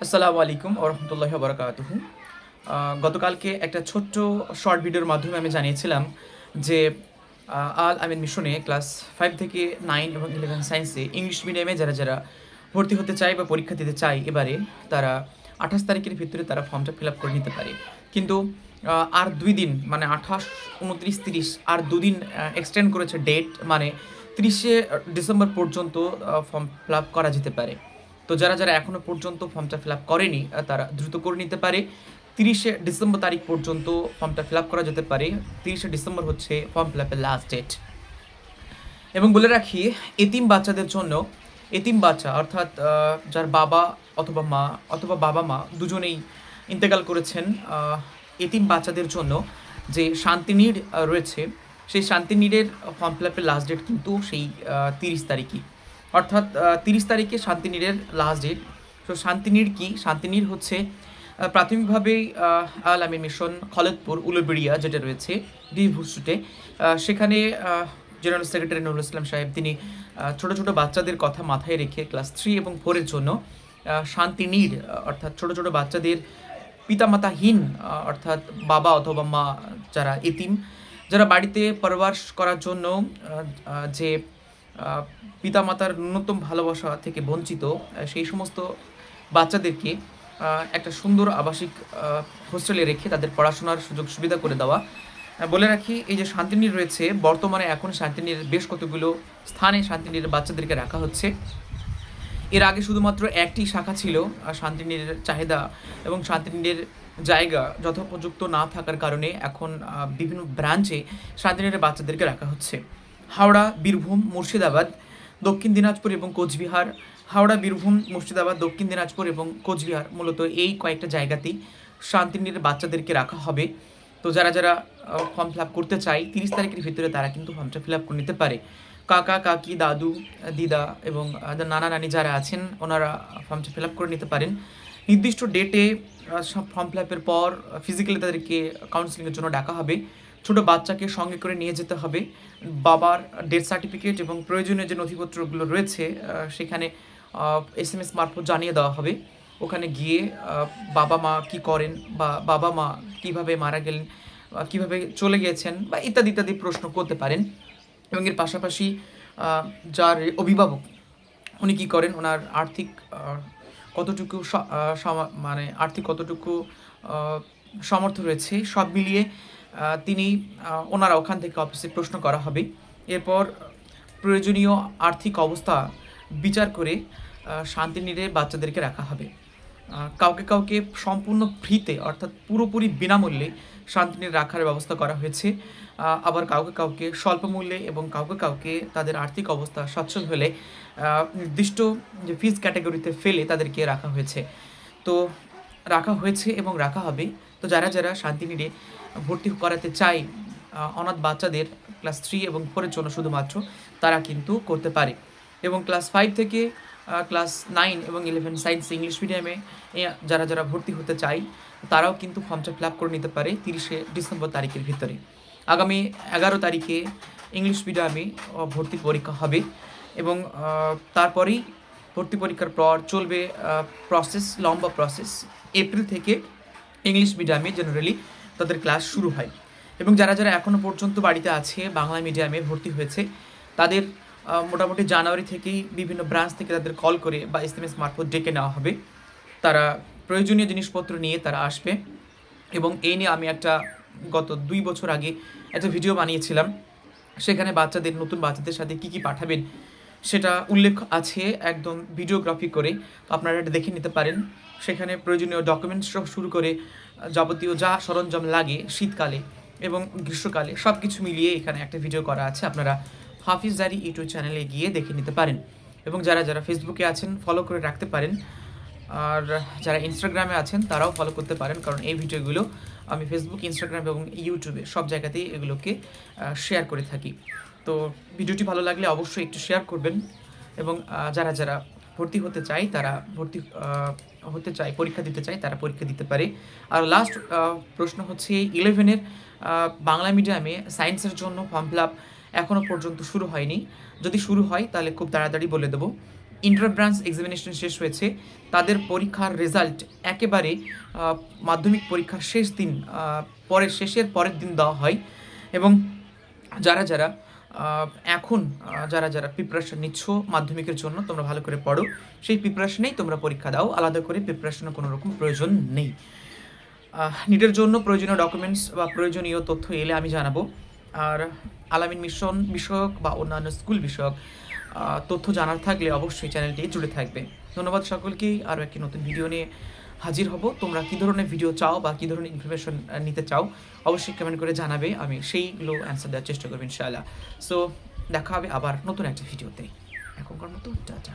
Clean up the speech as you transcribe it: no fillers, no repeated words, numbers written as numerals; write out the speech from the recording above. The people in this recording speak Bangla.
আসসালামু আলাইকুম ওরহমতুল্লাহি ওবরাকাতুহু। গতকালকে একটা ছোট্ট শর্ট ভিডিওর মাধ্যমে আমি জানিয়েছিলাম যে আল আমিন মিশনে ক্লাস 5 থেকে 9 এবং 11 সায়েন্সে ইংলিশ মিডিয়ামে যারা ভর্তি হতে চায় বা পরীক্ষা দিতে চায় এবারে তারা 28 তারিখের ভিতরে তারা ফর্মটা ফিল আপ করে নিতে পারে। কিন্তু আর 2 দিন মানে 28, 29, 30 আর 2 দিন এক্সটেন্ড করেছে ডেট, মানে 30শে ডিসেম্বর পর্যন্ত ফর্ম ফিল আপ করা যেতে পারে। তো যারা এখনও পর্যন্ত ফর্মটা ফিল আপ করেনি তারা দ্রুত করে নিতে পারে। 30শে ডিসেম্বর তারিখ পর্যন্ত ফর্মটা ফিল আপ করা যেতে পারে। 30শে ডিসেম্বর হচ্ছে ফর্ম ফিল আপের লাস্ট ডেট। এবং বলে রাখি, এতিম বাচ্চাদের জন্য, এতিম বাচ্চা অর্থাৎ যার বাবা অথবা মা অথবা বাবা মা দুজনেই ইন্তেকাল করেছেন, এতিম বাচ্চাদের জন্য যে শান্তিনীড় রয়েছে, সেই শান্তিনীড়ের ফর্ম ফিল আপের লাস্ট ডেট কিন্তু সেই 30 তারিখই, অর্থাৎ 30 তারিখে শান্তিনীড়ের লাস্ট ডেট। তো শান্তিনীড় কি? শান্তিনীড় হচ্ছে প্রাথমিকভাবেই আল আমিন মিশন খলেদপুর উলুবেড়িয়া যেটা রয়েছে ডি ভুসুটে, সেখানে জেনারেল সেক্রেটারি নুরুল ইসলাম সাহেব তিনি ছোটো ছোটো বাচ্চাদের কথা মাথায় রেখে ক্লাস 3 এবং 4-এর জন্য শান্তিনীড় অর্থাৎ ছোটো ছোটো বাচ্চাদের পিতামাতাহীন, অর্থাৎ বাবা অথবা মা যারা এতিম, যারা বাড়িতে পরবাস করার জন্য যে পিতামাতার ন্যূনতম ভালোবাসা থেকে বঞ্চিত, সেই সমস্ত বাচ্চাদেরকে একটা সুন্দর আবাসিক হোস্টেলে রেখে তাদের পড়াশোনার সুযোগ সুবিধা করে দেওয়া। বলে রাখি, এই যে শান্তিনীড় রয়েছে বর্তমানে এখন শান্তিনীড় বেশ কতগুলো স্থানে শান্তিনীড়ের বাচ্চাদেরকে রাখা হচ্ছে। এর আগে শুধুমাত্র একটি শাখা ছিল। শান্তিনীড়ের চাহিদা এবং শান্তিনীড়ের জায়গা যথোপযুক্ত না থাকার কারণে এখন বিভিন্ন ব্রাঞ্চে শান্তিনীড়ের বাচ্চাদেরকে রাখা হচ্ছে। হাওড়া, বীরভূম, মুর্শিদাবাদ, দক্ষিণ দিনাজপুর এবং কোচবিহার। হাওড়া, বীরভূম, মুর্শিদাবাদ, দক্ষিণ দিনাজপুর এবং কোচবিহার, মূলত এই কয়েকটা জায়গাতেই শান্তিনীড়ের বাচ্চাদেরকে রাখা হবে। তো যারা ফর্ম ফিল আপ করতে চায় 30 তারিখের ভিতরে তারা কিন্তু ফর্মটা ফিল আপ করে নিতে পারে। কাকা কাকি, দাদু দিদা এবং নানা নানি যারা আছেন ওনারা ফর্মটা ফিল আপ করে নিতে পারেন। নির্দিষ্ট ডেটে সব ফর্ম ফিল আপের পর ফিজিক্যালি তাদেরকে কাউন্সিলিংয়ের জন্য ডাকা হবে। ছোটো বাচ্চাকে সঙ্গে করে নিয়ে যেতে হবে। বাবার ডেথ সার্টিফিকেট এবং প্রয়োজনীয় যে নথিপত্রগুলো রয়েছে সেখানে SMS মারফত জানিয়ে দেওয়া হবে। ওখানে গিয়ে বাবা মা কী করেন বা বাবা মা কীভাবে মারা গেলেন, কীভাবে চলে গিয়েছেন বা ইত্যাদি ইত্যাদি প্রশ্ন করতে পারেন। এবং এর পাশাপাশি যার অভিভাবক উনি কী করেন, ওনার আর্থিক কতটুকু মানে আর্থিক কতটুকু সামর্থ্য রয়েছে সব মিলিয়ে তিনি ওনারা ওখান থেকে অফিসে প্রশ্ন করা হবে। এরপর প্রয়োজনীয় আর্থিক অবস্থা বিচার করে শান্তিনীড়ে বাচ্চাদেরকে রাখা হবে। কাউকে কাউকে সম্পূর্ণ ফ্রিতে অর্থাৎ পুরোপুরি বিনামূল্যে শান্তিনীড়ে রাখার ব্যবস্থা করা হয়েছে। আবার কাউকে কাউকে স্বল্প মূল্যে এবং কাউকে কাউকে তাদের আর্থিক অবস্থা সচ্ছল হলে নির্দিষ্ট যে ফিজ ক্যাটাগরিতে ফেলে তাদেরকে রাখা হয়েছে। তো রাখা হয়েছে এবং রাখা হবে। তো যারা শান্তিনীড়ে ভর্তি করাতে চায় অনাথ বাচ্চাদের ক্লাস 3 এবং 4-এর জন্য শুধুমাত্র, তারা কিন্তু করতে পারে। এবং ক্লাস 5 থেকে ক্লাস 9 এবং 11 সায়েন্স ইংলিশ মিডিয়ামে যারা ভর্তি হতে চায় তারাও কিন্তু ফর্মটা ফিল আপ করে নিতে পারে 30শে ডিসেম্বর তারিখের ভিতরে। আগামী 11 তারিখে ইংলিশ মিডিয়ামে ভর্তি পরীক্ষা হবে এবং তারপরেই ভর্তি পরীক্ষার পর চলবে প্রসেস, লম্বা প্রসেস। এপ্রিল থেকে ইংলিশ মিডিয়ামে জেনারেলি তাদের ক্লাস শুরু হয়। এবং যারা এখনও পর্যন্ত বাড়িতে আছে বাংলা মিডিয়ামে ভর্তি হয়েছে তাদের মোটামুটি জানুয়ারি থেকেই বিভিন্ন ব্রাঞ্চ থেকে তাদের কল করে বা SMS মারফত ডেকে নেওয়া হবে। তারা প্রয়োজনীয় জিনিসপত্র নিয়ে তারা আসবে। এবং এই নিয়ে আমি গত 2 বছর আগে একটা ভিডিও বানিয়েছিলাম। সেখানে নতুন বাচ্চাদের সাথে কী পাঠাবেন সেটা উল্লেখ আছে একদম ভিডিওগ্রাফি করে, আপনারা এটা দেখে নিতে পারেন। সেখানে প্রয়োজনীয় ডকুমেন্টস শুরু করে যাবতীয় যা সরঞ্জাম লাগে শীতকালে এবং গ্রীষ্মকালে সব কিছু মিলিয়ে এখানে একটা ভিডিও করা আছে। আপনারা হাফিজ জারি ইউটিউব চ্যানেলে গিয়ে দেখে নিতে পারেন। এবং যারা ফেসবুকে আছেন ফলো করে রাখতে পারেন, আর যারা ইনস্টাগ্রামে আছেন তারাও ফলো করতে পারেন, কারণ এই ভিডিওগুলো আমি ফেসবুক, ইনস্টাগ্রাম এবং ইউটিউবে সব জায়গাতেই এগুলোকে শেয়ার করে থাকি। তো ভিডিওটি ভালো লাগলে অবশ্যই একটু শেয়ার করবেন। এবং যারা ভর্তি হতে চায় তারা ভর্তি হতে চায়, পরীক্ষা দিতে চায় তারা পরীক্ষা দিতে পারে। আর লাস্ট প্রশ্ন হচ্ছে 11-এর বাংলা মিডিয়ামে সায়েন্সের জন্য ফর্ম ফিল আপ এখনও পর্যন্ত শুরু হয়নি। যদি শুরু হয় তাহলে খুব তাড়াতাড়ি বলে দেবো। ইন্টার ব্রাঞ্চ এক্সামিনেশন শেষ হয়েছে, তাদের পরীক্ষার রেজাল্ট একেবারে মাধ্যমিক পরীক্ষার শেষ দিন শেষের পরের দিন দেওয়া হয়। এবং যারা যারা এখন যারা যারা প্রিপারেশন নিচ্ছ মাধ্যমিকের জন্য, তোমরা ভালো করে পড়ো, সেই প্রিপারেশনেই তোমরা পরীক্ষা দাও, আলাদা করে প্রিপারেশনের কোনো রকম প্রয়োজন নেই। নিটের জন্য প্রয়োজনীয় ডকুমেন্টস বা প্রয়োজনীয় তথ্য এলে আমি জানাবো। আর আলামিন মিশন বিষয়ক বা অন্যান্য স্কুল বিষয়ক তথ্য জানার থাকলে অবশ্যই চ্যানেলটি জুড়ে থাকবে। ধন্যবাদ সকলকেই। আরও একটি নতুন ভিডিও নিয়ে হাজির হব। তোমরা কী ধরনের ভিডিও চাও বা কী ধরনের ইনফরমেশন নিতে চাও অবশ্যই কমেন্ট করে জানাবে, আমি সেইগুলো অ্যান্সার দেওয়ার চেষ্টা করবো ইনশাআল্লাহ। সো দেখা হবে আবার নতুন একটা ভিডিওতে। এখনকার মতো টাটা।